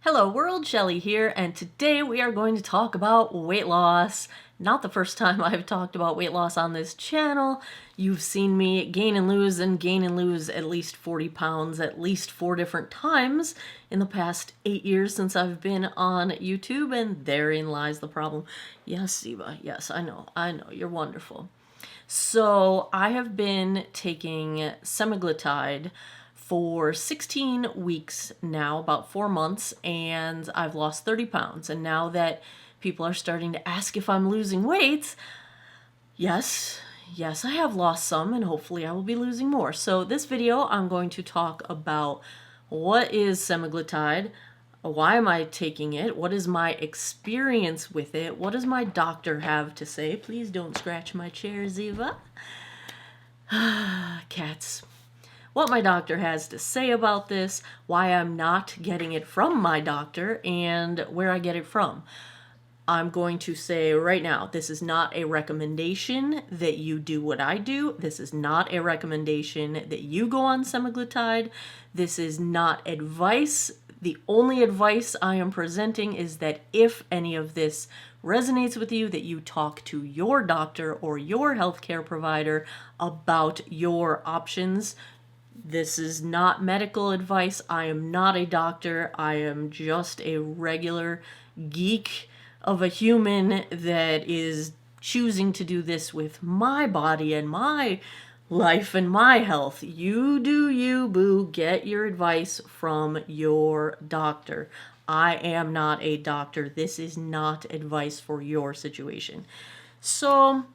Hello world, Shelly here, and today we are going to talk about weight loss. Not the first time I've talked about weight loss on this channel. You've seen me gain and lose at least 40 pounds at least 4 different times in the past 8 years since I've been on YouTube, and therein lies the problem. Yes, Ziva, yes, I know, you're wonderful. So I have been taking semaglutide for 16 weeks now, about 4 months, and I've lost 30 pounds. And now that people are starting to ask if I'm losing weight, yes, I have lost some, and hopefully I will be losing more. So this video, I'm going to talk about what is semaglutide, why am I taking it, what is my experience with it, what does my doctor have to say. Please don't scratch my chair, Ziva. Cats. What my doctor has to say about this, why I'm not getting it from my doctor, and where I get it from. I'm going to say right now, this is not a recommendation that you do what I do. This is not a recommendation that you go on semaglutide. This is not advice. The only advice I am presenting is that if any of this resonates with you, that you talk to your doctor or your healthcare provider about your options. This is not medical advice. I am not a doctor. I am just a regular geek of a human that is choosing to do this with my body and my life and my health. You do you, boo. Get your advice from your doctor. I am not a doctor. This is not advice for your situation. So,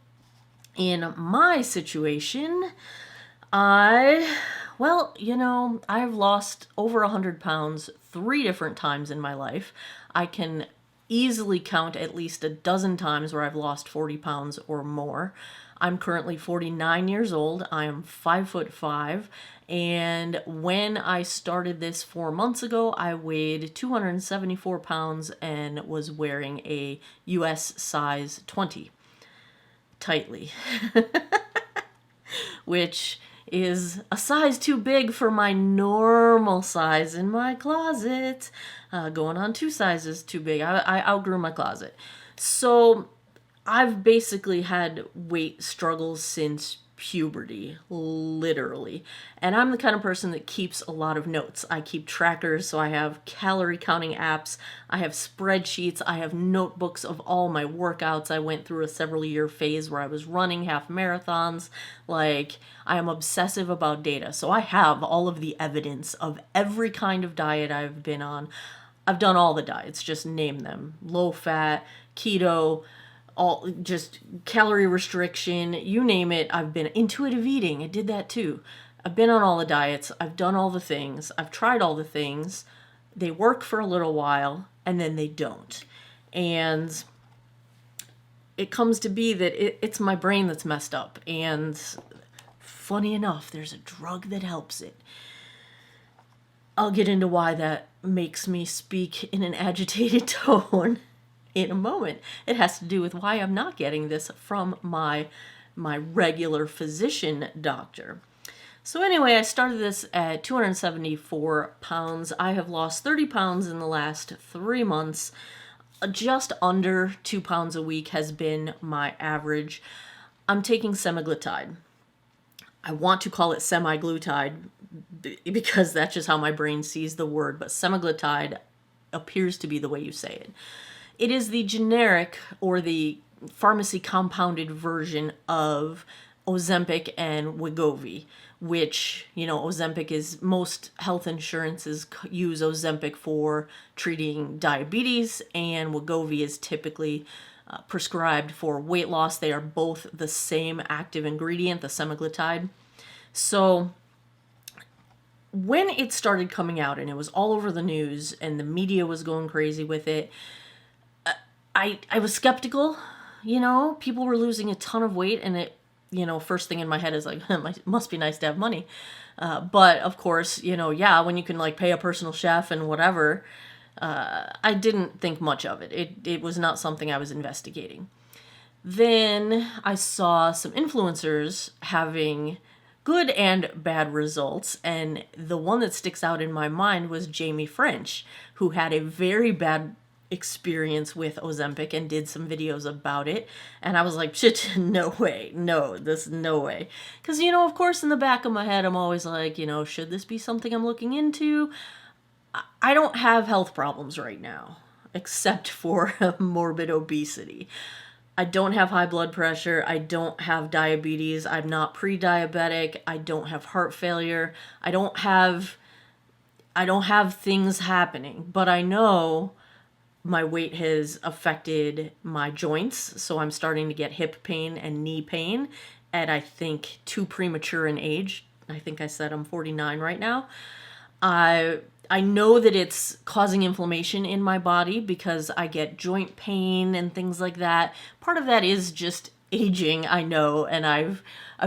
in my situation, I've lost over 100 pounds 3 different times in my life. I can easily count at least a dozen times where I've lost 40 pounds or more. I'm currently 49 years old. I am 5'5", and when I started this 4 months ago, I weighed 274 pounds and was wearing a US size 20 tightly, which is a size too big for my normal size in my closet. Going on 2 sizes too big. I outgrew my closet. So I've basically had weight struggles since puberty, literally. And I'm the kind of person that keeps a lot of notes. I keep trackers, so I have calorie counting apps, I have spreadsheets, I have notebooks of all my workouts. I went through a several year phase where I was running half marathons. Like, I am obsessive about data. So I have all of the evidence of every kind of diet I've been on. I've done all the diets, just name them. Low fat, keto, all just calorie restriction, you name it. I've been intuitive eating. I did that too. I've been on all the diets. I've done all the things. I've tried all the things. They work for a little while and then they don't. And it comes to be that it's my brain that's messed up. And funny enough, there's a drug that helps it. I'll get into why that makes me speak in an agitated tone in a moment. It has to do with why I'm not getting this from my regular physician doctor. So anyway, I started this at 274 pounds. I have lost 30 pounds in the last 3 months. Just under 2 pounds a week has been my average. I'm taking semaglutide. I want to call it semaglutide because that's just how my brain sees the word, but semaglutide appears to be the way you say it. It is the generic or the pharmacy compounded version of Ozempic and Wegovy, which, Ozempic is, most health insurances use Ozempic for treating diabetes, and Wegovy is typically prescribed for weight loss. They are both the same active ingredient, the semaglutide. So when it started coming out and it was all over the news and the media was going crazy with it, I was skeptical. People were losing a ton of weight, and it, first thing in my head is like, it must be nice to have money. But of course, when you can pay a personal chef and whatever, I didn't think much of it. It was not something I was investigating. Then I saw some influencers having good and bad results. And the one that sticks out in my mind was Jamie French, who had a very bad experience with Ozempic and did some videos about it. And I was like, shit, no way. No, no way. Because, of course, in the back of my head, I'm always like, should this be something I'm looking into? I don't have health problems right now, except for morbid obesity. I don't have high blood pressure. I don't have diabetes. I'm not pre-diabetic. I don't have heart failure. I don't have things happening, but I know my weight has affected my joints. So I'm starting to get hip pain and knee pain at, I think, too premature an age. I think I said I'm 49 right now. I know that it's causing inflammation in my body because I get joint pain and things like that. Part of that is just aging, I know, and I've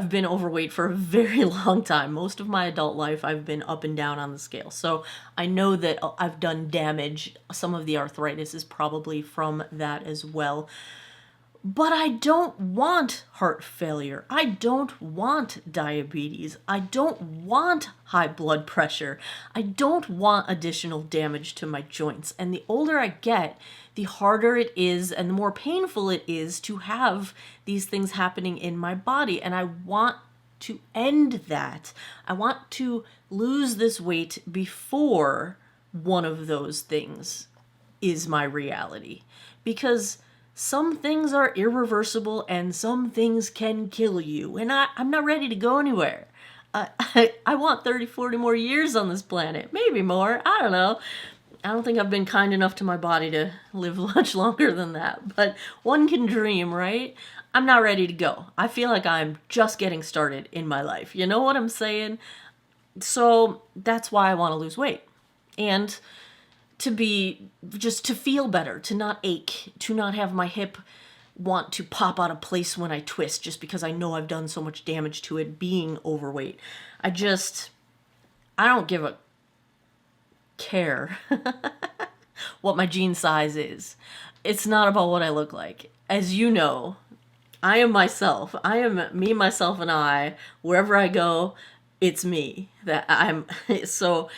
been overweight for a very long time. Most of my adult life I've been up and down on the scale. So I know that I've done damage. Some of the arthritis is probably from that as well. But I don't want heart failure. I don't want diabetes. I don't want high blood pressure. I don't want additional damage to my joints. And the older I get, the harder it is and the more painful it is to have these things happening in my body. And I want to end that. I want to lose this weight before one of those things is my reality. Because some things are irreversible and some things can kill you. And I'm not ready to go anywhere. I want 30, 40 more years on this planet. Maybe more. I don't know. I don't think I've been kind enough to my body to live much longer than that. But one can dream, right? I'm not ready to go. I feel like I'm just getting started in my life. You know what I'm saying? So that's why I want to lose weight. And to feel better, to not ache, to not have my hip want to pop out of place when I twist just because I know I've done so much damage to it being overweight. I don't give a care what my jean size is. It's not about what I look like. As you know, I am myself. I am me, myself, and I. Wherever I go, it's me. So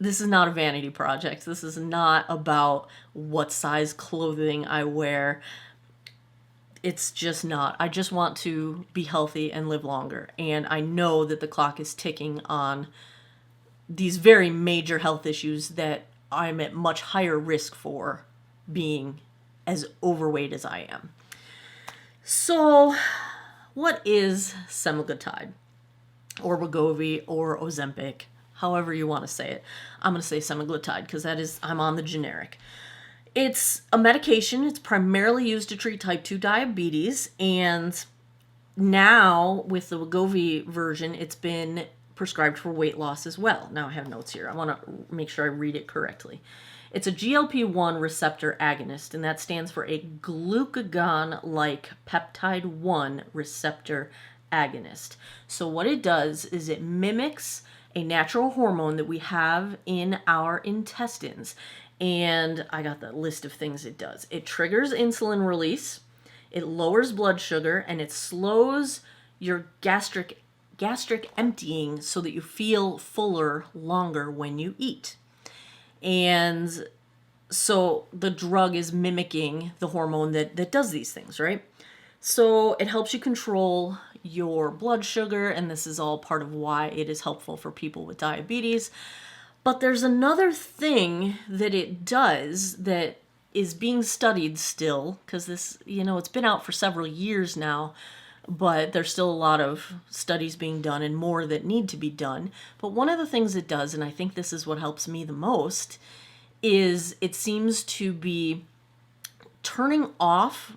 this is not a vanity project. This is not about what size clothing I wear. It's just not. I just want to be healthy and live longer. And I know that the clock is ticking on these very major health issues that I'm at much higher risk for being as overweight as I am. So, what is semaglutide? Or Wegovy or Ozempic? However you want to say it. I'm going to say semaglutide because I'm on the generic. It's a medication. It's primarily used to treat type 2 diabetes. And now with the Wegovy version, it's been prescribed for weight loss as well. Now I have notes here. I want to make sure I read it correctly. It's a GLP-1 receptor agonist, and that stands for a glucagon-like peptide 1 receptor agonist. So what it does is it mimics a natural hormone that we have in our intestines. And I got the list of things it does. It triggers insulin release, it lowers blood sugar, and it slows your gastric emptying so that you feel fuller longer when you eat. And so the drug is mimicking the hormone that does these things, right? So it helps you control your blood sugar, and this is all part of why it is helpful for people with diabetes. But there's another thing that it does that is being studied still, because this, it's been out for several years now, but there's still a lot of studies being done and more that need to be done. But one of the things it does, and I think this is what helps me the most, is it seems to be turning off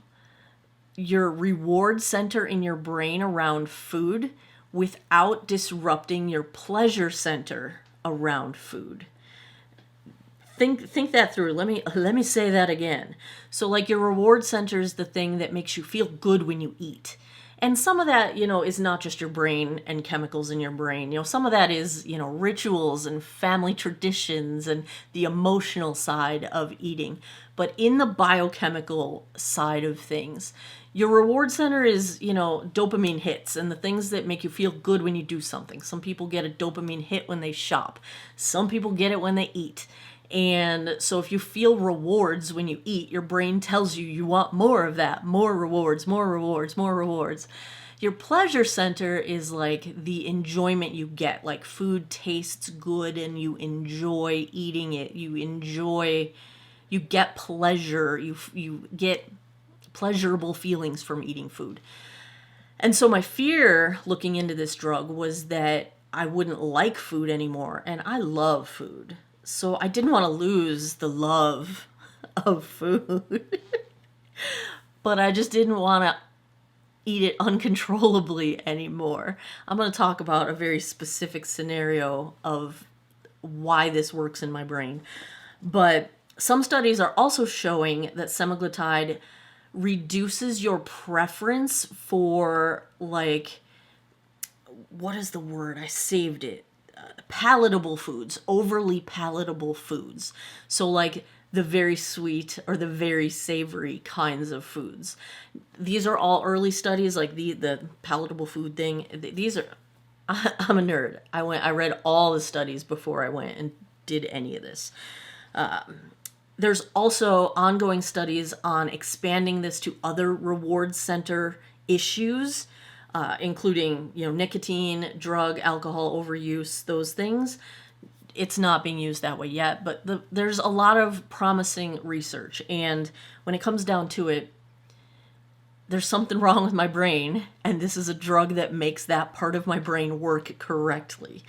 your reward center in your brain around food without disrupting your pleasure center around food. Think that through. Let me say that again. So like your reward center is the thing that makes you feel good when you eat. And some of that, is not just your brain and chemicals in your brain. Some of that is, rituals and family traditions and the emotional side of eating. But in the biochemical side of things, Your reward center is, dopamine hits and the things that make you feel good when you do something. Some people get a dopamine hit when they shop. Some people get it when they eat. And so if you feel rewards when you eat, your brain tells you you want more of that, more rewards, more rewards, more rewards. Your pleasure center is like the enjoyment you get, like food tastes good and you enjoy eating it. You get pleasure, you get pleasurable feelings from eating food. And so my fear looking into this drug was that I wouldn't like food anymore, and I love food. So I didn't want to lose the love of food. But I just didn't want to eat it uncontrollably anymore. I'm going to talk about a very specific scenario of why this works in my brain. But some studies are also showing that semaglutide reduces your preference for, like, what is the word? I saved it. Palatable foods, overly palatable foods. So like the very sweet or the very savory kinds of foods. These are all early studies, like the palatable food thing. These are, I'm a nerd. I read all the studies before I went and did any of this. There's also ongoing studies on expanding this to other reward center issues, including, nicotine, drug, alcohol overuse, those things. It's not being used that way yet, but there's a lot of promising research. And when it comes down to it, there's something wrong with my brain, and this is a drug that makes that part of my brain work correctly.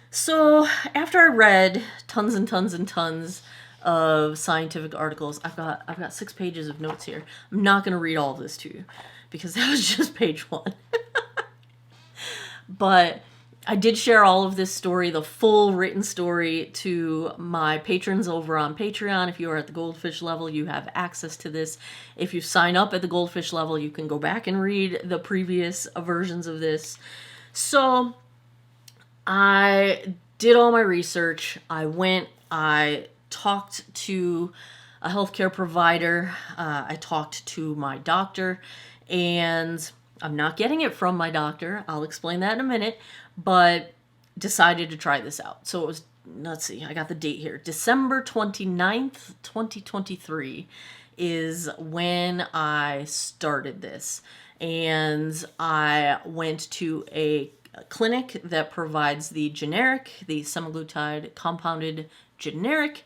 So after I read tons and tons and tons of scientific articles, I've got 6 pages of notes here. I'm not going to read all of this to you because that was just page 1. But I did share all of this story, the full written story, to my patrons over on Patreon. If you are at the Goldfish level, you have access to this. If you sign up at the Goldfish level, you can go back and read the previous versions of this. So I did all my research. I talked to a healthcare provider. I talked to my doctor, and I'm not getting it from my doctor. I'll explain that in a minute, but decided to try this out. So it was, let's see, I got the date here. December 29th, 2023 is when I started this. And I went to a clinic that provides the semaglutide compounded generic.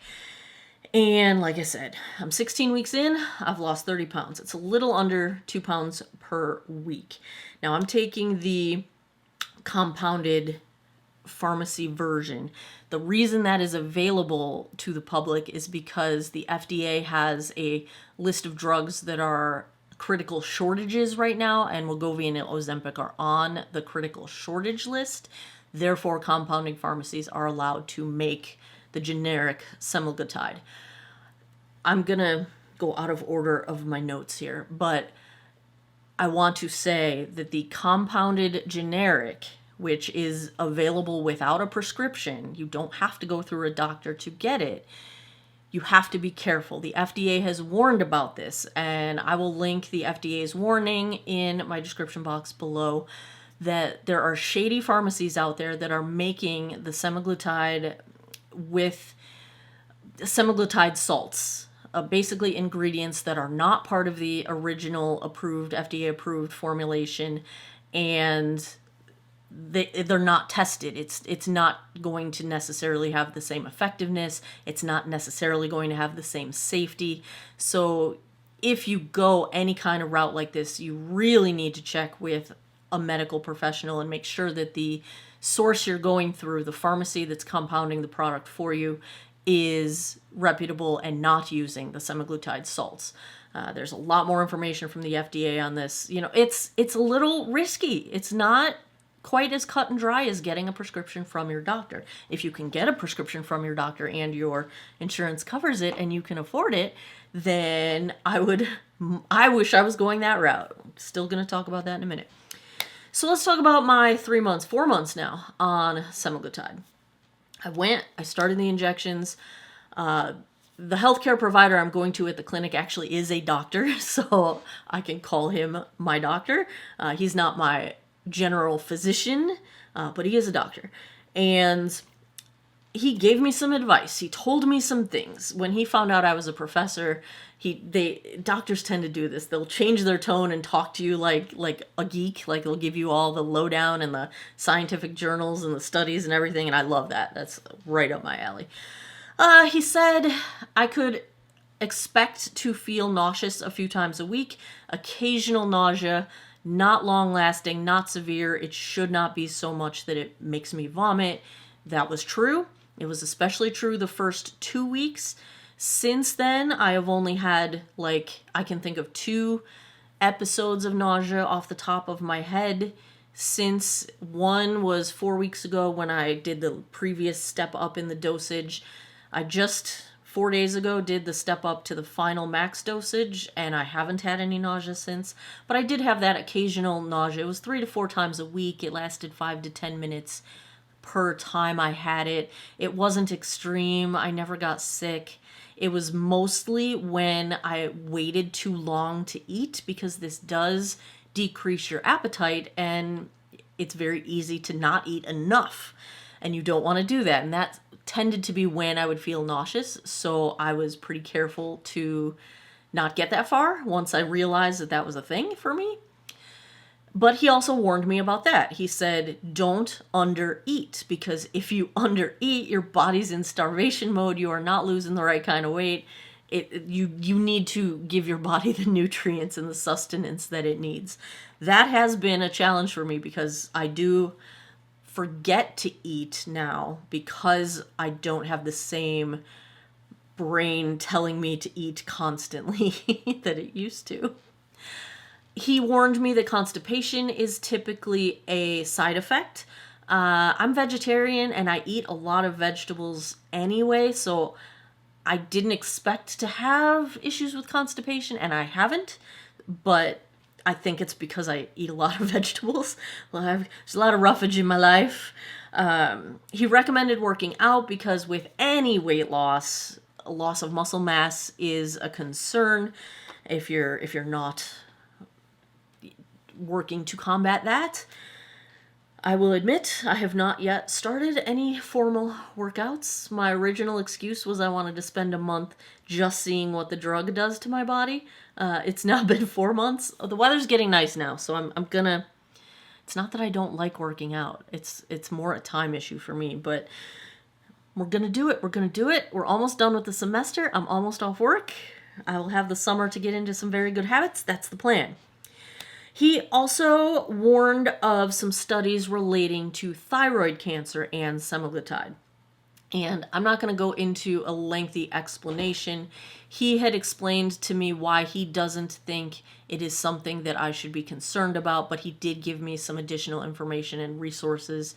And like I said, I'm 16 weeks in, I've lost 30 pounds. It's a little under 2 pounds per week. Now I'm taking the compounded pharmacy version. The reason that is available to the public is because the FDA has a list of drugs that are critical shortages right now, and Wegovy and Ozempic are on the critical shortage list. Therefore, compounding pharmacies are allowed to make the generic semaglutide. I'm going to go out of order of my notes here, but I want to say that the compounded generic, which is available without a prescription, you don't have to go through a doctor to get it. You have to be careful. The FDA has warned about this, and I will link the FDA's warning in my description box below, that there are shady pharmacies out there that are making the semaglutide with semaglutide salts, basically ingredients that are not part of the original approved, FDA-approved formulation, and they're not tested. It's not going to necessarily have the same effectiveness. It's not necessarily going to have the same safety. So if you go any kind of route like this, you really need to check with a medical professional and make sure that the source you're going through, the pharmacy that's compounding the product for you, is reputable and not using the semaglutide salts. There's a lot more information from the FDA on this. It's a little risky. It's not quite as cut and dry as getting a prescription from your doctor. If you can get a prescription from your doctor and your insurance covers it and you can afford it, then I wish I was going that route. I'm still going to talk about that in a minute. So let's talk about my 4 months now on semaglutide. I started the injections. the healthcare provider I'm going to at the clinic actually is a doctor, so I can call him my doctor. He's not my general physician, but he is a doctor. And he gave me some advice. He told me some things. When he found out I was a professor, doctors tend to do this. They'll change their tone and talk to you like a geek. Like they'll give you all the lowdown and the scientific journals and the studies and everything, and I love that. That's right up my alley. He said I could expect to feel nauseous a few times a week, occasional nausea, not long lasting, not severe. It should not be so much that it makes me vomit. That was true. It was especially true the first 2 weeks. Since then, I have only had, I can think of 2 episodes of nausea off the top of my head. Since one was 4 weeks ago when I did the previous step up in the dosage. I just 4 days ago did the step up to the final max dosage, and I haven't had any nausea since. But I did have that occasional nausea. It was 3 to 4 times a week. It lasted 5 to 10 minutes per time I had it. It wasn't extreme. I never got sick. It was mostly when I waited too long to eat, because this does decrease your appetite, and it's very easy to not eat enough, and you don't want to do that. And that tended to be when I would feel nauseous, so I was pretty careful to not get that far once I realized that that was a thing for me. But he also warned me about that. He said, don't undereat, because if you undereat, your body's in starvation mode. You are not losing the right kind of weight. You need to give your body the nutrients and the sustenance that it needs. That has been a challenge for me, because I do forget to eat now because I don't have the same brain telling me to eat constantly that it used to. He warned me that constipation is typically a side effect. I'm vegetarian and I eat a lot of vegetables anyway, so I didn't expect to have issues with constipation, and I haven't, but I think it's because I eat a lot of vegetables. There's a lot of roughage in my life. He recommended working out because with any weight loss, a loss of muscle mass is a concern if you're not working to combat that. I will admit, I have not yet started any formal workouts. My original excuse was I wanted to spend a month just seeing what the drug does to my body. It's now been 4 months. The weather's getting nice now, so I'm gonna... It's not that I don't like working out. It's more a time issue for me, but we're gonna do it. We're gonna do it. We're almost done with the semester. I'm almost off work. I will have the summer to get into some very good habits. That's the plan. He also warned of some studies relating to thyroid cancer and semaglutide. And I'm not going to go into a lengthy explanation. He had explained to me why he doesn't think it is something that I should be concerned about, but he did give me some additional information and resources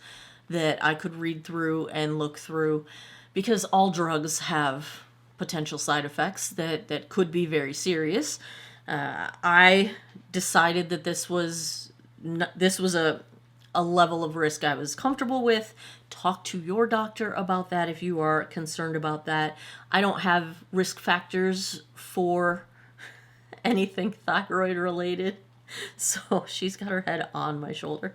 that I could read through and look through, because all drugs have potential side effects that could be very serious. I decided that this was a level of risk I was comfortable with. Talk to your doctor about that if you are concerned about that. I don't have risk factors for anything thyroid related, so she's got her head on my shoulder.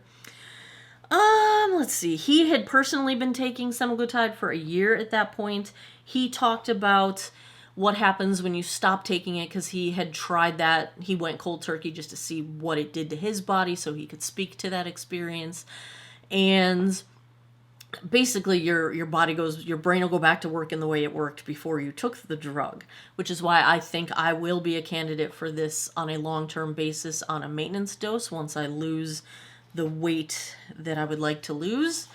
Let's see. He had personally been taking semaglutide for a year at that point. He talked about what happens when you stop taking it, because he had tried that. He went cold turkey just to see what it did to his body so he could speak to that experience. And basically your brain will go back to working the way it worked before you took the drug, which is why I think I will be a candidate for this on a long-term basis on a maintenance dose once I lose the weight that I would like to lose.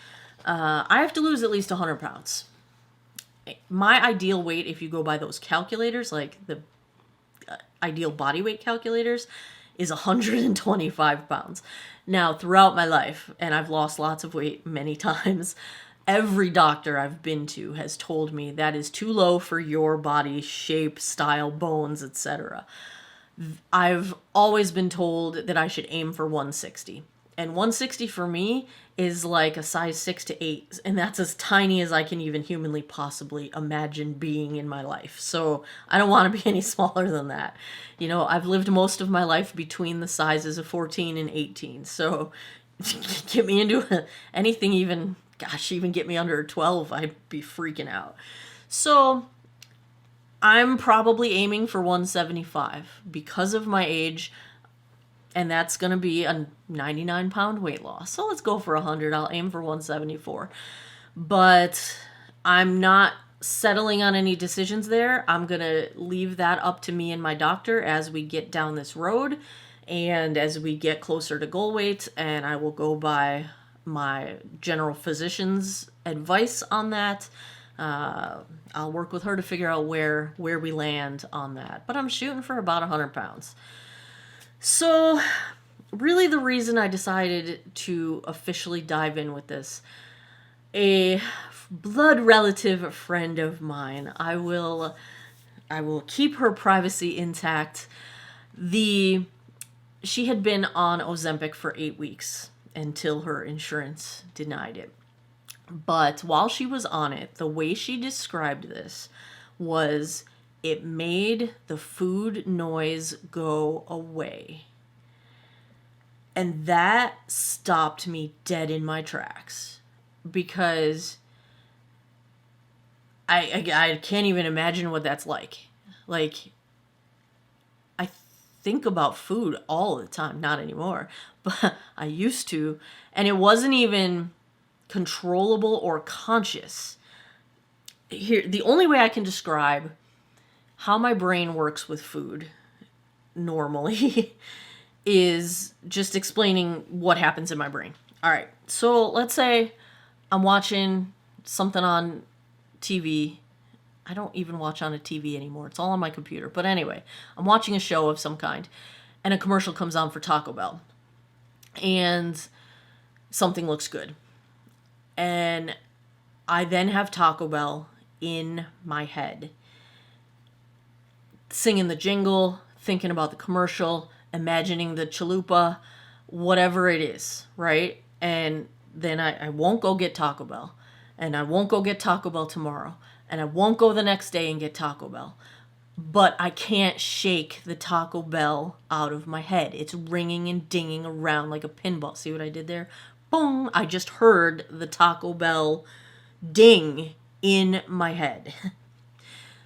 I have to lose at least 100 pounds. My ideal weight, if you go by those calculators, like the ideal body weight calculators, is 125 pounds. Now, throughout my life, and I've lost lots of weight many times, every doctor I've been to has told me that is too low for your body shape, style, bones, etc. I've always been told that I should aim for 160. And 160 for me is like a size 6 to 8. And that's as tiny as I can even humanly possibly imagine being in my life. So I don't want to be any smaller than that. You know, I've lived most of my life between the sizes of 14 and 18. So get me into anything even, gosh, even get me under 12, I'd be freaking out. So I'm probably aiming for 175 because of my age. And that's going to be a 99-pound weight loss. So let's go for 100. I'll aim for 174. But I'm not settling on any decisions there. I'm going to leave that up to me and my doctor as we get down this road and as we get closer to goal weight. And I will go by my general physician's advice on that. I'll work with her to figure out where we land on that. But I'm shooting for about 100 pounds. So, really the reason I decided to officially dive in with this, a blood relative friend of mine, I will keep her privacy intact. She had been on Ozempic for 8 weeks until her insurance denied it. But while she was on it, the way she described this was, it made the food noise go away. And that stopped me dead in my tracks. Because I can't even imagine what that's like. Like, I think about food all the time. Not anymore. But I used to. And it wasn't even controllable or conscious. Here, the only way I can describe how my brain works with food normally is just explaining what happens in my brain. All right. So let's say I'm watching something on TV. I don't even watch on a TV anymore. It's all on my computer. But anyway, I'm watching a show of some kind and a commercial comes on for Taco Bell. And something looks good. And I then have Taco Bell in my head, singing the jingle, thinking about the commercial, imagining the chalupa, whatever it is, right? And then I won't go get Taco Bell. And I won't go get Taco Bell tomorrow. And I won't go the next day and get Taco Bell. But I can't shake the Taco Bell out of my head. It's ringing and dinging around like a pinball. See what I did there? Boom! I just heard the Taco Bell ding in my head.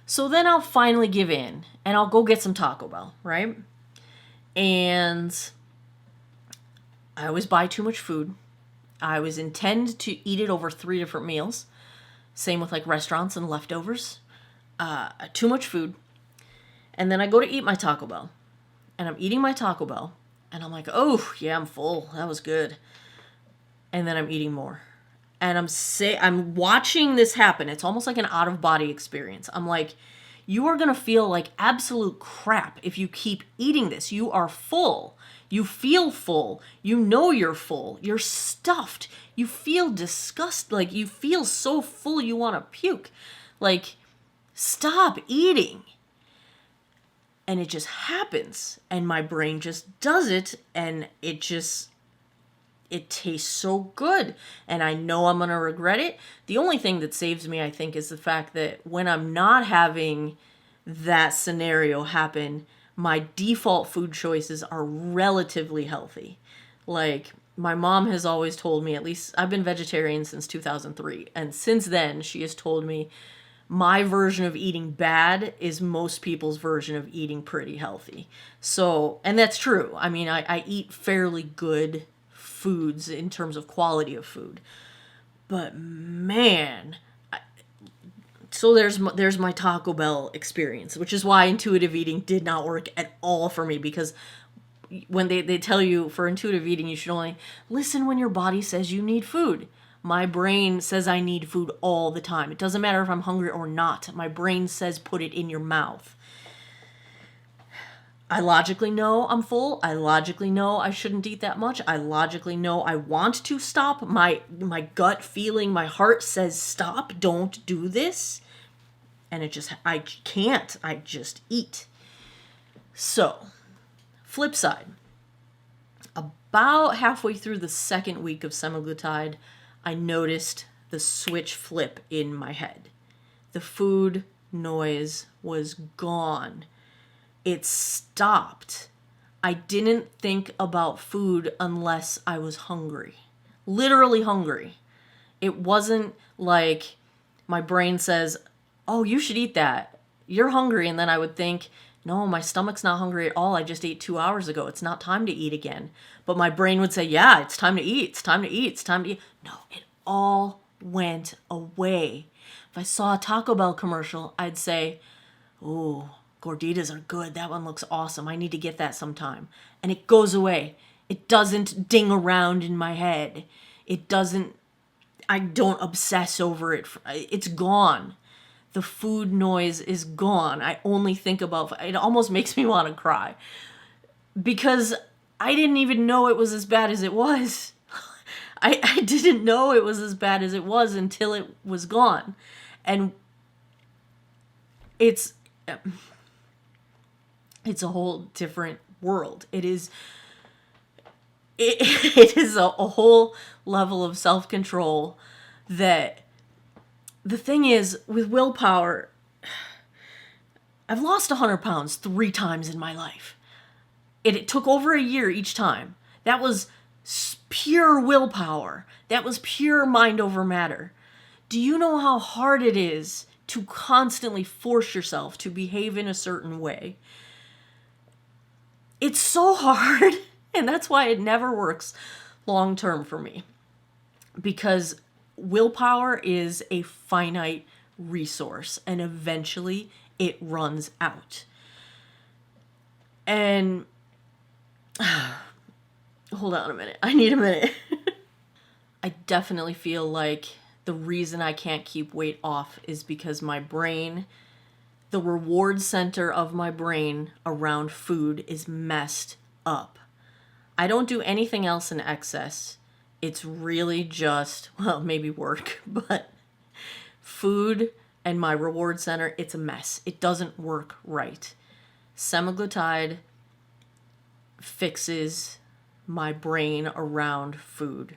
So then I'll finally give in and I'll go get some Taco Bell, right? And I always buy too much food. I always intend to eat it over 3 different meals. Same with like restaurants and leftovers. Too much food. And then I go to eat my Taco Bell. And I'm eating my Taco Bell. And I'm like, oh, yeah, I'm full. That was good. And then I'm eating more. And I'm watching this happen. It's almost like an out-of-body experience. I'm like, you are going to feel like absolute crap if you keep eating this. You are full. You feel full. You know you're full. You're stuffed. You feel disgusted. Like, you feel so full you want to puke. Like, stop eating. And it just happens. And my brain just does it. And it tastes so good. And I know I'm going to regret it. The only thing that saves me, I think, is the fact that when I'm not having that scenario happen, my default food choices are relatively healthy. Like, my mom has always told me, at least I've been vegetarian since 2003. And since then, she has told me my version of eating bad is most people's version of eating pretty healthy. So, and that's true. I mean, I eat fairly good foods in terms of quality of food. But man, so there's my Taco Bell experience, which is why intuitive eating did not work at all for me, because when they tell you for intuitive eating, you should only listen when your body says you need food. My brain says I need food all the time. It doesn't matter if I'm hungry or not. My brain says put it in your mouth. I logically know I'm full. I logically know I shouldn't eat that much. I logically know I want to stop. My gut feeling, my heart says stop, don't do this. And I can't. I just eat. So, flip side. About halfway through the second week of semaglutide, I noticed the switch flip in my head. The food noise was gone. It stopped. I didn't think about food unless I was hungry. Literally hungry. It wasn't like my brain says, oh, you should eat that. You're hungry. And then I would think, no, my stomach's not hungry at all. I just ate 2 hours ago. It's not time to eat again. But my brain would say, yeah, it's time to eat. It's time to eat. It's time to eat. No, it all went away. If I saw a Taco Bell commercial, I'd say, oh, gorditas are good. That one looks awesome. I need to get that sometime. And it goes away. It doesn't ding around in my head. I don't obsess over it. It's gone. The food noise is gone. I only think about it. Almost makes me want to cry because I didn't even know it was as bad as it was. I didn't know it was as bad as it was until it was gone. And it's a whole different world. It is a whole level of self-control that the thing is with willpower, I've lost 100 pounds 3 times in my life. It took over a year each time. That was pure willpower. That was pure mind over matter. Do you know how hard it is to constantly force yourself to behave in a certain way? It's so hard, and that's why it never works long term for me. Because willpower is a finite resource, and eventually it runs out. And hold on a minute. I need a minute. I definitely feel like the reason I can't keep weight off is because my brain, the reward center of my brain around food is messed up. I don't do anything else in excess. It's really just, well, maybe work, but food and my reward center, it's a mess. It doesn't work right. Semaglutide fixes my brain around food.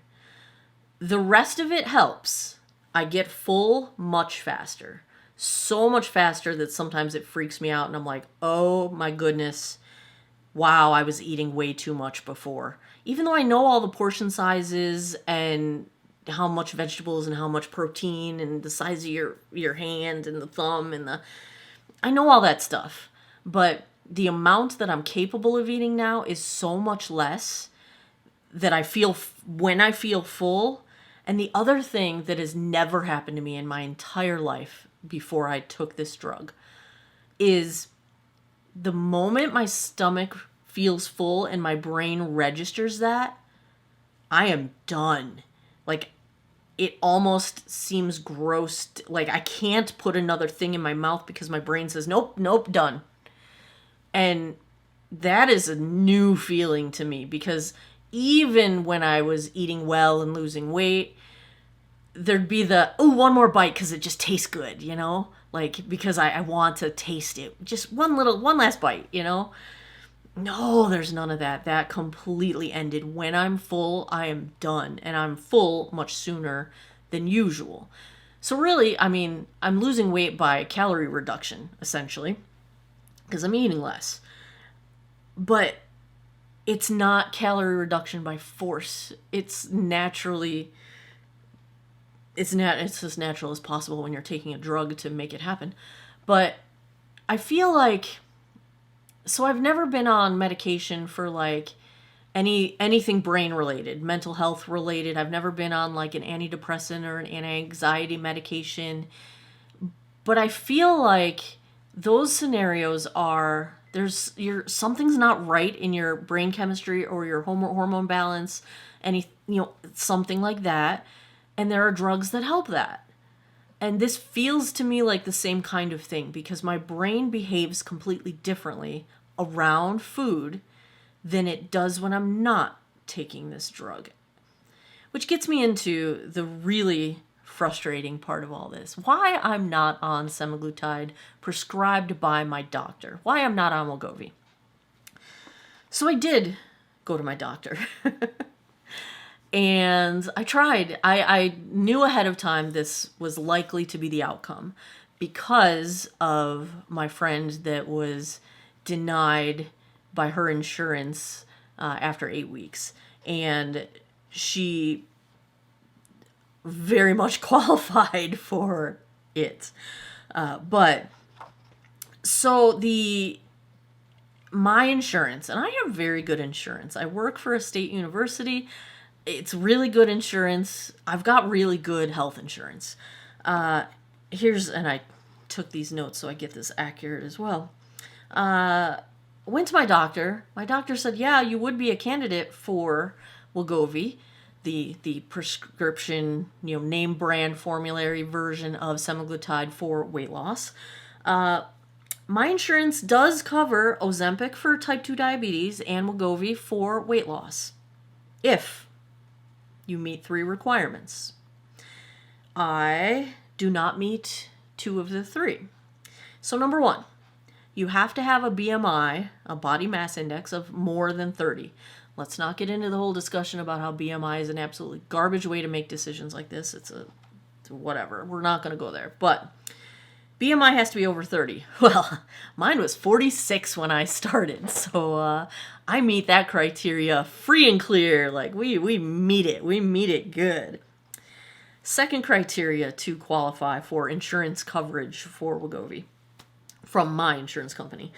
The rest of it helps. I get full much faster. So much faster that sometimes it freaks me out and I'm like, oh my goodness, wow, I was eating way too much before. Even though I know all the portion sizes and how much vegetables and how much protein and the size of your hand and the thumb and I know all that stuff. But the amount that I'm capable of eating now is so much less that I feel when I feel full. And the other thing that has never happened to me in my entire life before I took this drug is the moment my stomach feels full and my brain registers that, I am done. Like, it almost seems gross. Like, I can't put another thing in my mouth because my brain says, nope, done. And that is a new feeling to me because even when I was eating well and losing weight, there'd be one more bite because it just tastes good, you know? Like, because I want to taste it. Just one last bite, you know? No, there's none of that. That completely ended. When I'm full, I am done. And I'm full much sooner than usual. So really, I mean, I'm losing weight by calorie reduction, essentially, because I'm eating less. But it's not calorie reduction by force. It's as natural as possible when you're taking a drug to make it happen. But I feel like, so I've never been on medication for like anything brain related, mental health related. I've never been on like an antidepressant or an anti-anxiety medication. But I feel like those scenarios are, something's not right in your brain chemistry or your hormone balance, something like that. And there are drugs that help that. And this feels to me like the same kind of thing because my brain behaves completely differently around food than it does when I'm not taking this drug. Which gets me into the really frustrating part of all this. Why I'm not on semaglutide prescribed by my doctor. Why I'm not on Wegovy. So I did go to my doctor. And I tried. I knew ahead of time this was likely to be the outcome because of my friend that was denied by her insurance after 8 weeks. And she very much qualified for it. But so my insurance, and I have very good insurance. I work for a state university. It's really good insurance. I've got really good health insurance. And I took these notes so I get this accurate as well. Went to my doctor. My doctor said, yeah, you would be a candidate for Wegovy, the prescription, name brand formulary version of semaglutide for weight loss. My insurance does cover Ozempic for type 2 diabetes and Wegovy for weight loss, if you meet 3 requirements. I do not meet 2 of the 3. So number 1, you have to have a BMI, a body mass index, of more than 30. Let's not get into the whole discussion about how BMI is an absolutely garbage way to make decisions like this. It's whatever. We're not going to go there. But BMI has to be over 30. Well, mine was 46 when I started. So I meet that criteria free and clear. Like we meet it. We meet it good. Second criteria to qualify for insurance coverage for Wegovy from my insurance company.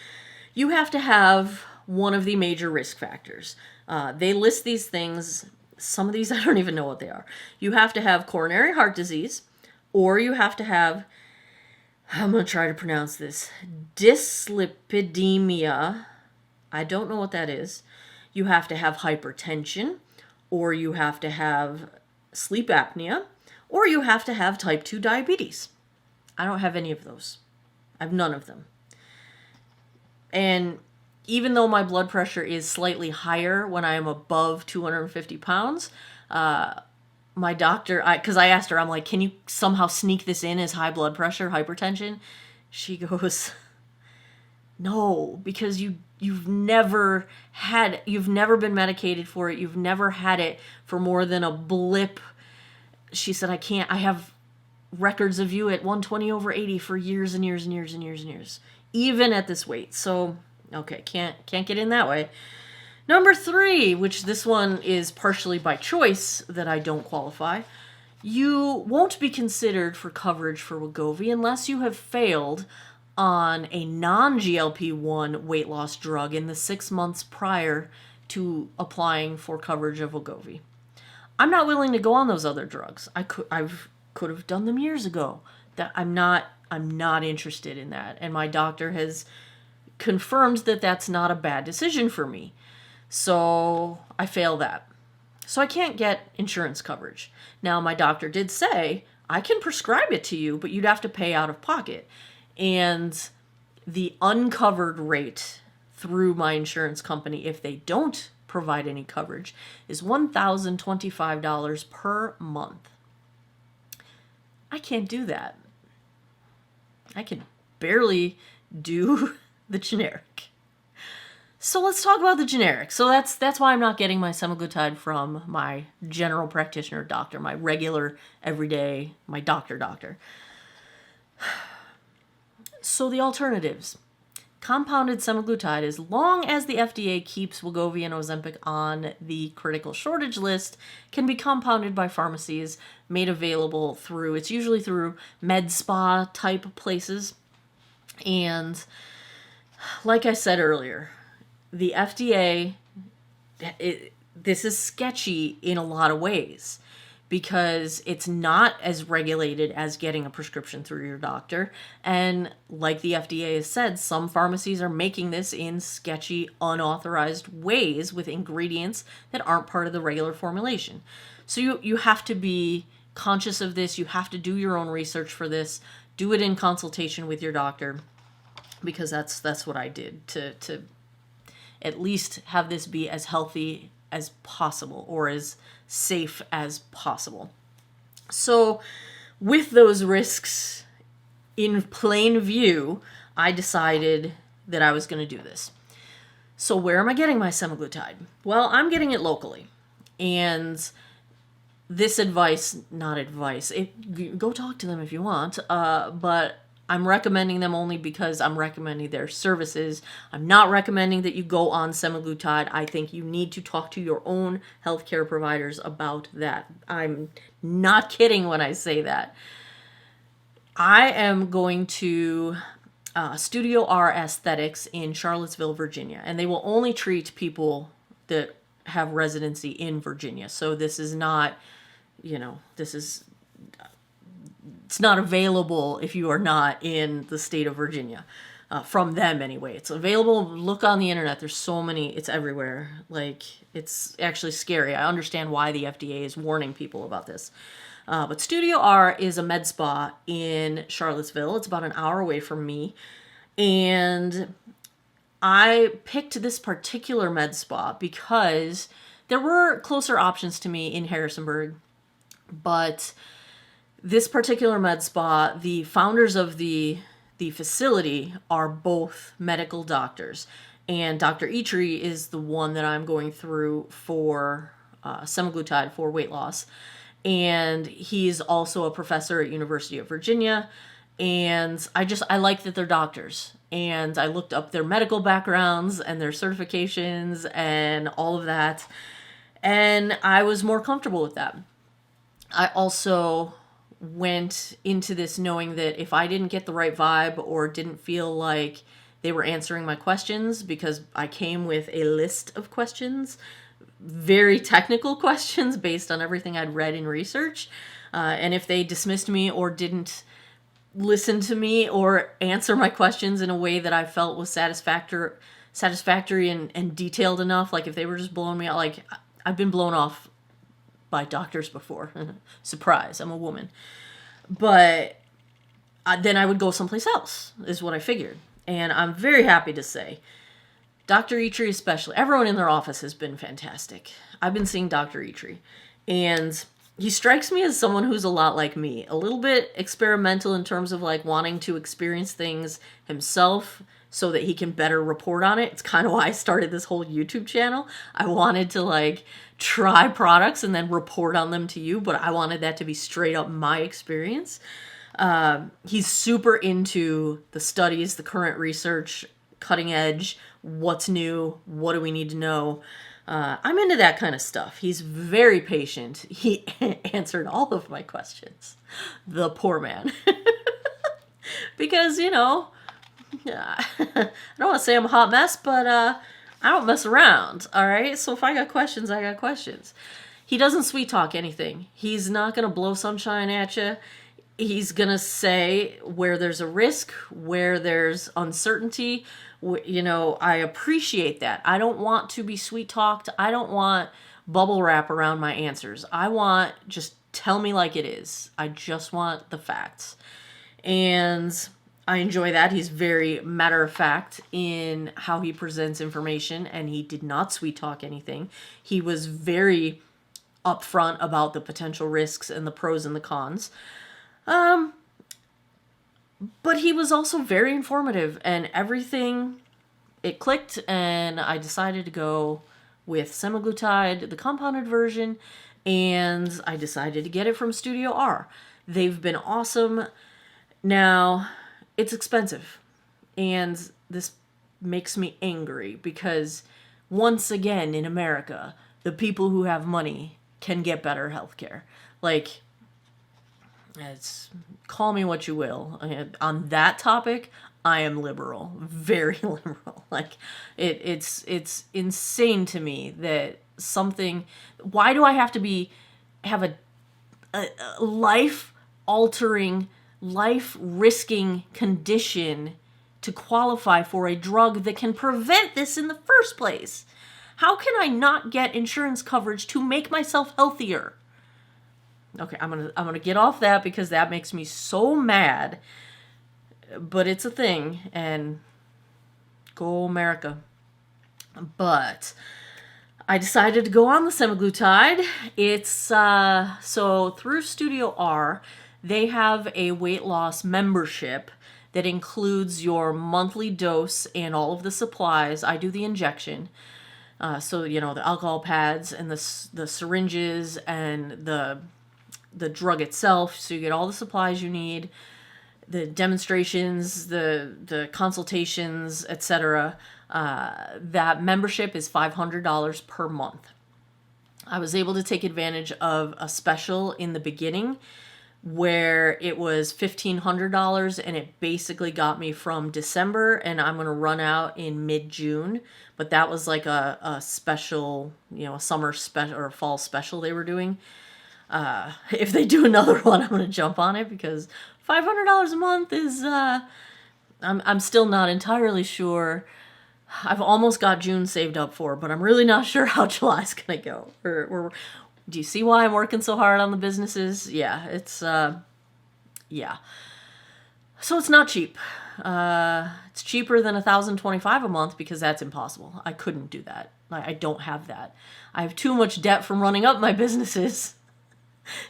You have to have one of the major risk factors. They list these things. Some of these I don't even know what they are. You have to have coronary heart disease, or you have to have, I'm going to try to pronounce this, dyslipidemia. I don't know what that is. You have to have hypertension, or you have to have sleep apnea, or you have to have type 2 diabetes. I don't have any of those. I have none of them. And even though my blood pressure is slightly higher when I am above 250 pounds, my doctor, because I asked her, I'm like, can you somehow sneak this in as high blood pressure, hypertension? She goes, no, because you've never been medicated for it. You've never had it for more than a blip. She said, I have records of you at 120/80 for years and years and years and years and years, even at this weight. So, okay, can't get in that way. Number 3, which this one is partially by choice that I don't qualify, you won't be considered for coverage for Wegovy unless you have failed on a non-GLP-1 weight loss drug in the 6 months prior to applying for coverage of Wegovy. I'm not willing to go on those other drugs. I could have done them years ago. That I'm not interested in that, and my doctor has confirmed that that's not a bad decision for me. So I fail that. So I can't get insurance coverage. Now, my doctor did say, I can prescribe it to you, but you'd have to pay out of pocket. And the uncovered rate through my insurance company, if they don't provide any coverage, is $1,025 per month. I can't do that. I can barely do the generic. So let's talk about the generic. So that's why I'm not getting my semaglutide from my general practitioner doctor, my regular, everyday, my doctor. So the alternatives. Compounded semaglutide, as long as the FDA keeps Wegovy and Ozempic on the critical shortage list, can be compounded by pharmacies, made available it's usually through med spa type places. And like I said earlier, the FDA, this is sketchy in a lot of ways because it's not as regulated as getting a prescription through your doctor. And like the FDA has said, some pharmacies are making this in sketchy, unauthorized ways with ingredients that aren't part of the regular formulation. So you have to be conscious of this. You have to do your own research for this. Do it in consultation with your doctor, because that's what I did to at least have this be as healthy as possible or as safe as possible. So with those risks in plain view, I decided that I was going to do this. So where am I getting my semaglutide? Well, I'm getting it locally. And this advice, not advice, go talk to them if you want, but I'm recommending them only because I'm recommending their services. I'm not recommending that you go on semaglutide. I think you need to talk to your own healthcare providers about that. I'm not kidding when I say that. I am going to Studio R Aesthetics in Charlottesville, Virginia, and they will only treat people that have residency in Virginia. So this is not, it's not available if you are not in the state of Virginia. From them anyway. It's available. Look on the internet. There's so many. It's everywhere. Like, it's actually scary. I understand why the FDA is warning people about this. But Studio R is a med spa in Charlottesville. It's about an hour away from me. And I picked this particular med spa because there were closer options to me in Harrisonburg. But this particular med spa, the founders of the facility are both medical doctors. And Dr. Itri is the one that I'm going through for semaglutide for weight loss. And he's also a professor at University of Virginia. And I like that they're doctors. And I looked up their medical backgrounds and their certifications and all of that. And I was more comfortable with that. I also went into this knowing that if I didn't get the right vibe or didn't feel like they were answering my questions, because I came with a list of questions, very technical questions based on everything I'd read in research. And if they dismissed me or didn't listen to me or answer my questions in a way that I felt was satisfactory and detailed enough, like if they were just blowing me out, like I've been blown off by doctors before. Surprise, I'm a woman. But then I would go someplace else, is what I figured. And I'm very happy to say Dr. Itri especially, everyone in their office has been fantastic. I've been seeing Dr. Itri, and he strikes me as someone who's a lot like me, a little bit experimental in terms of like wanting to experience things himself so that he can better report on it. It's kind of why I started this whole YouTube channel. I wanted to like try products and then report on them to you, but I wanted that to be straight up my experience. He's super into the studies, the current research, cutting edge, what's new, what do we need to know. I'm into that kind of stuff. He's very patient. He answered all of my questions. The poor man. Because, I don't want to say I'm a hot mess, but I don't mess around, all right? So if I got questions, I got questions. He doesn't sweet talk anything. He's not going to blow sunshine at you. He's going to say where there's a risk, where there's uncertainty. I appreciate that. I don't want to be sweet talked. I don't want bubble wrap around my answers. I want just tell me like it is. I just want the facts. And I enjoy that. He's very matter of fact in how he presents information, and he did not sweet talk anything. He was very upfront about the potential risks and the pros and the cons. But he was also very informative, and everything, it clicked, and I decided to go with semaglutide, the compounded version, and I decided to get it from Studio R. They've been awesome. Now, it's expensive, and this makes me angry because once again in America, the people who have money can get better healthcare. Like, call me what you will. On that topic, I am liberal, very liberal. Like, it's insane to me that why do I have to have a life-altering, life-risking condition to qualify for a drug that can prevent this in the first place? How can I not get insurance coverage to make myself healthier? Okay, I'm gonna get off that because that makes me so mad. But it's a thing, and go America. But I decided to go on the semaglutide. It's so through Studio R, they have a weight loss membership that includes your monthly dose and all of the supplies. I do the injection. So, the alcohol pads and the syringes and the drug itself. So you get all the supplies you need, the demonstrations, the consultations, etc. That membership is $500 per month. I was able to take advantage of a special in the beginning where it was $1,500, and it basically got me from December, and I'm going to run out in mid-June. But that was like a special, a summer special or a fall special they were doing. If they do another one, I'm going to jump on it, because $500 a month is, I'm still not entirely sure. I've almost got June saved up for, but I'm really not sure how July's going to go. Do you see why I'm working so hard on the businesses? Yeah, it's, yeah. So it's not cheap. It's cheaper than $1,025 a month, because that's impossible. I couldn't do that. I don't have that. I have too much debt from running up my businesses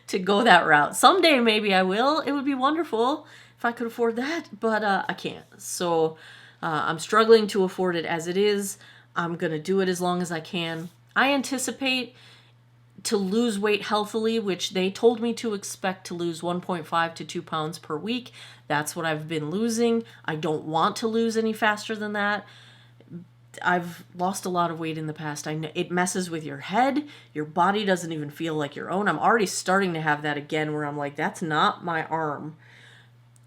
to go that route. Someday maybe I will. It would be wonderful if I could afford that, but I can't. So I'm struggling to afford it as it is. I'm going to do it as long as I can. I anticipate to lose weight healthily, which they told me to expect to lose 1.5 to 2 pounds per week. That's what I've been losing. I don't want to lose any faster than that. I've lost a lot of weight in the past. I know it messes with your head. Your body doesn't even feel like your own. I'm already starting to have that again, where I'm like, that's not my arm.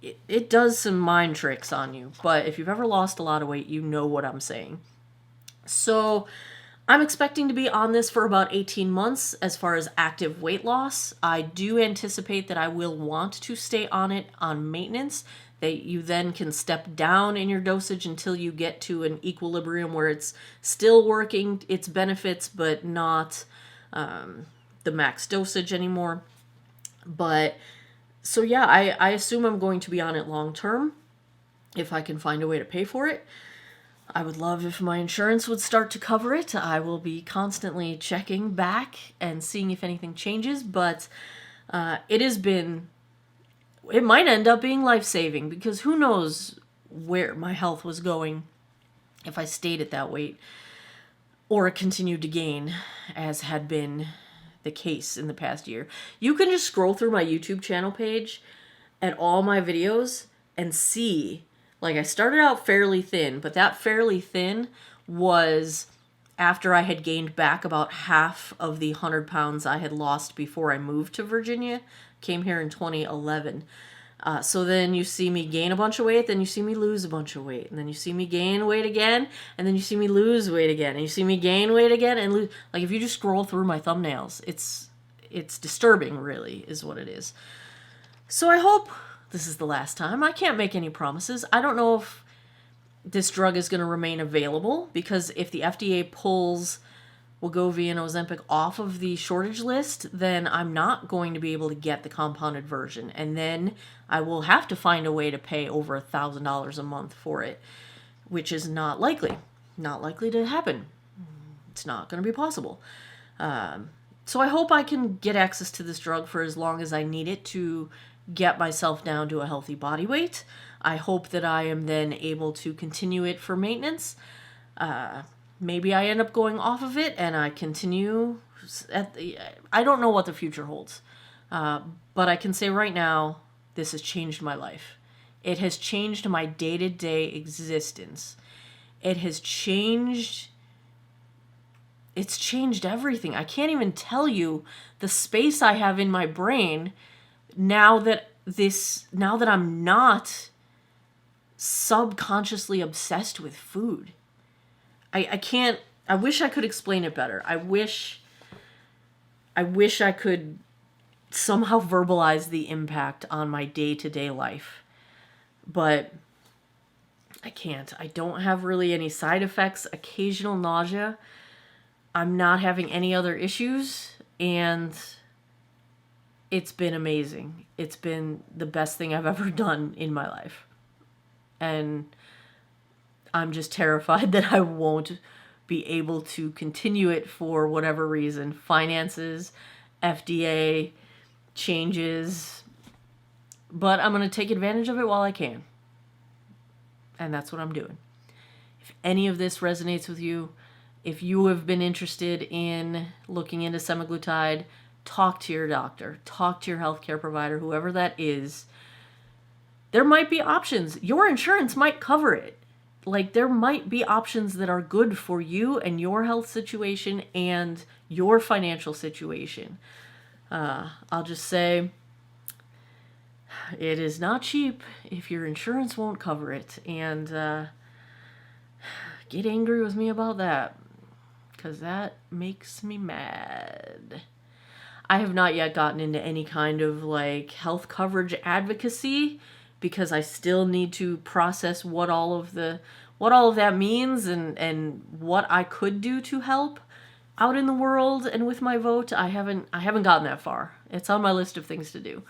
It does some mind tricks on you. But if you've ever lost a lot of weight, you know what I'm saying. So I'm expecting to be on this for about 18 months as far as active weight loss. I do anticipate that I will want to stay on it on maintenance, that you then can step down in your dosage until you get to an equilibrium where it's still working its benefits, but not the max dosage anymore. But so yeah, I assume I'm going to be on it long term if I can find a way to pay for it. I would love if my insurance would start to cover it. I will be constantly checking back and seeing if anything changes, but it might end up being life-saving, because who knows where my health was going if I stayed at that weight or continued to gain, as had been the case in the past year. You can just scroll through my YouTube channel page at all my videos and see, like, I started out fairly thin, but that fairly thin was after I had gained back about half of the 100 pounds I had lost before I moved to Virginia. Came here in 2011. So then you see me gain a bunch of weight, then you see me lose a bunch of weight, and then you see me gain weight again, and then you see me lose weight again, and you see me gain weight again and lose. Like, if you just scroll through my thumbnails, it's disturbing, really, is what it is. So I hope this is the last time. I can't make any promises. I don't know if this drug is going to remain available, because if the FDA pulls Wegovy and Ozempic off of the shortage list, then I'm not going to be able to get the compounded version. And then I will have to find a way to pay over $1,000 a month for it, which is not likely. Not likely to happen. It's not going to be possible. So I hope I can get access to this drug for as long as I need it to get myself down to a healthy body weight. I hope that I am then able to continue it for maintenance. Maybe I end up going off of it and I continue I don't know what the future holds. But I can say right now, this has changed my life. It has changed my day-to-day existence. It's changed everything. I can't even tell you the space I have in my brain now that I'm not subconsciously obsessed with food. I wish I could explain it better. I wish I could somehow verbalize the impact on my day-to-day life. But I can't. I don't have really any side effects, occasional nausea. I'm not having any other issues, and it's been amazing. It's been the best thing I've ever done in my life. And I'm just terrified that I won't be able to continue it for whatever reason. Finances, FDA, changes. But I'm going to take advantage of it while I can. And that's what I'm doing. If any of this resonates with you, if you have been interested in looking into semaglutide, talk to your doctor, talk to your healthcare provider, whoever that is. There might be options. Your insurance might cover it. Like, there might be options that are good for you and your health situation and your financial situation. I'll just say, it is not cheap if your insurance won't cover it. And get angry with me about that, because that makes me mad. I have not yet gotten into any kind of like health coverage advocacy, because I still need to process what all of that means and what I could do to help out in the world and with my vote. I haven't gotten that far. It's on my list of things to do.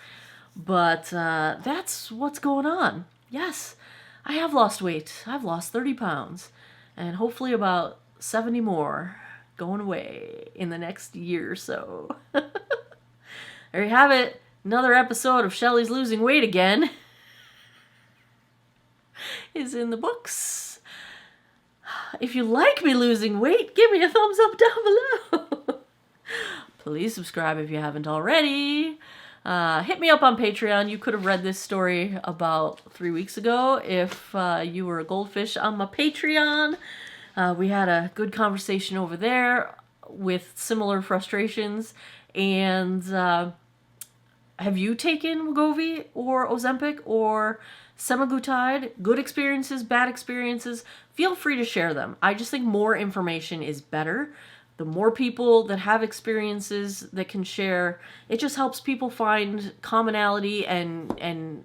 But that's what's going on. Yes, I have lost weight. I've lost 30 pounds. And hopefully about 70 more going away in the next year or so. There you have it. Another episode of Shelly's Losing Weight Again is in the books. If you like me losing weight, give me a thumbs up down below. Please subscribe if you haven't already. Hit me up on Patreon. You could have read this story about 3 weeks ago if you were a goldfish on my Patreon. We had a good conversation over there with similar frustrations. And have you taken Wegovy or Ozempic or semaglutide? Good experiences, bad experiences? Feel free to share them. I just think more information is better. The more people that have experiences that can share, it just helps people find commonality and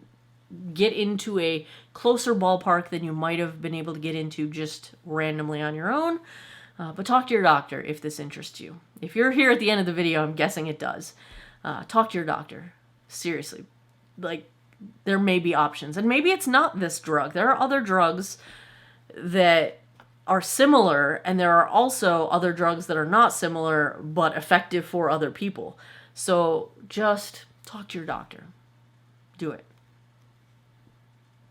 get into a closer ballpark than you might have been able to get into just randomly on your own. But talk to your doctor if this interests you. If you're here at the end of the video, I'm guessing it does. Talk to your doctor. Seriously. Like, there may be options. And maybe it's not this drug. There are other drugs that are similar, and there are also other drugs that are not similar but effective for other people. So just talk to your doctor. Do it.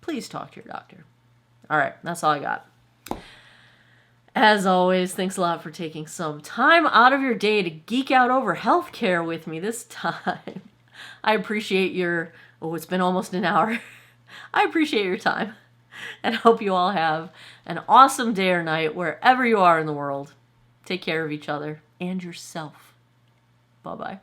Please talk to your doctor. All right, that's all I got. As always, thanks a lot for taking some time out of your day to geek out over healthcare with me this time. I appreciate your, it's been almost an hour. I appreciate your time, and hope you all have an awesome day or night wherever you are in the world. Take care of each other and yourself. Bye-bye.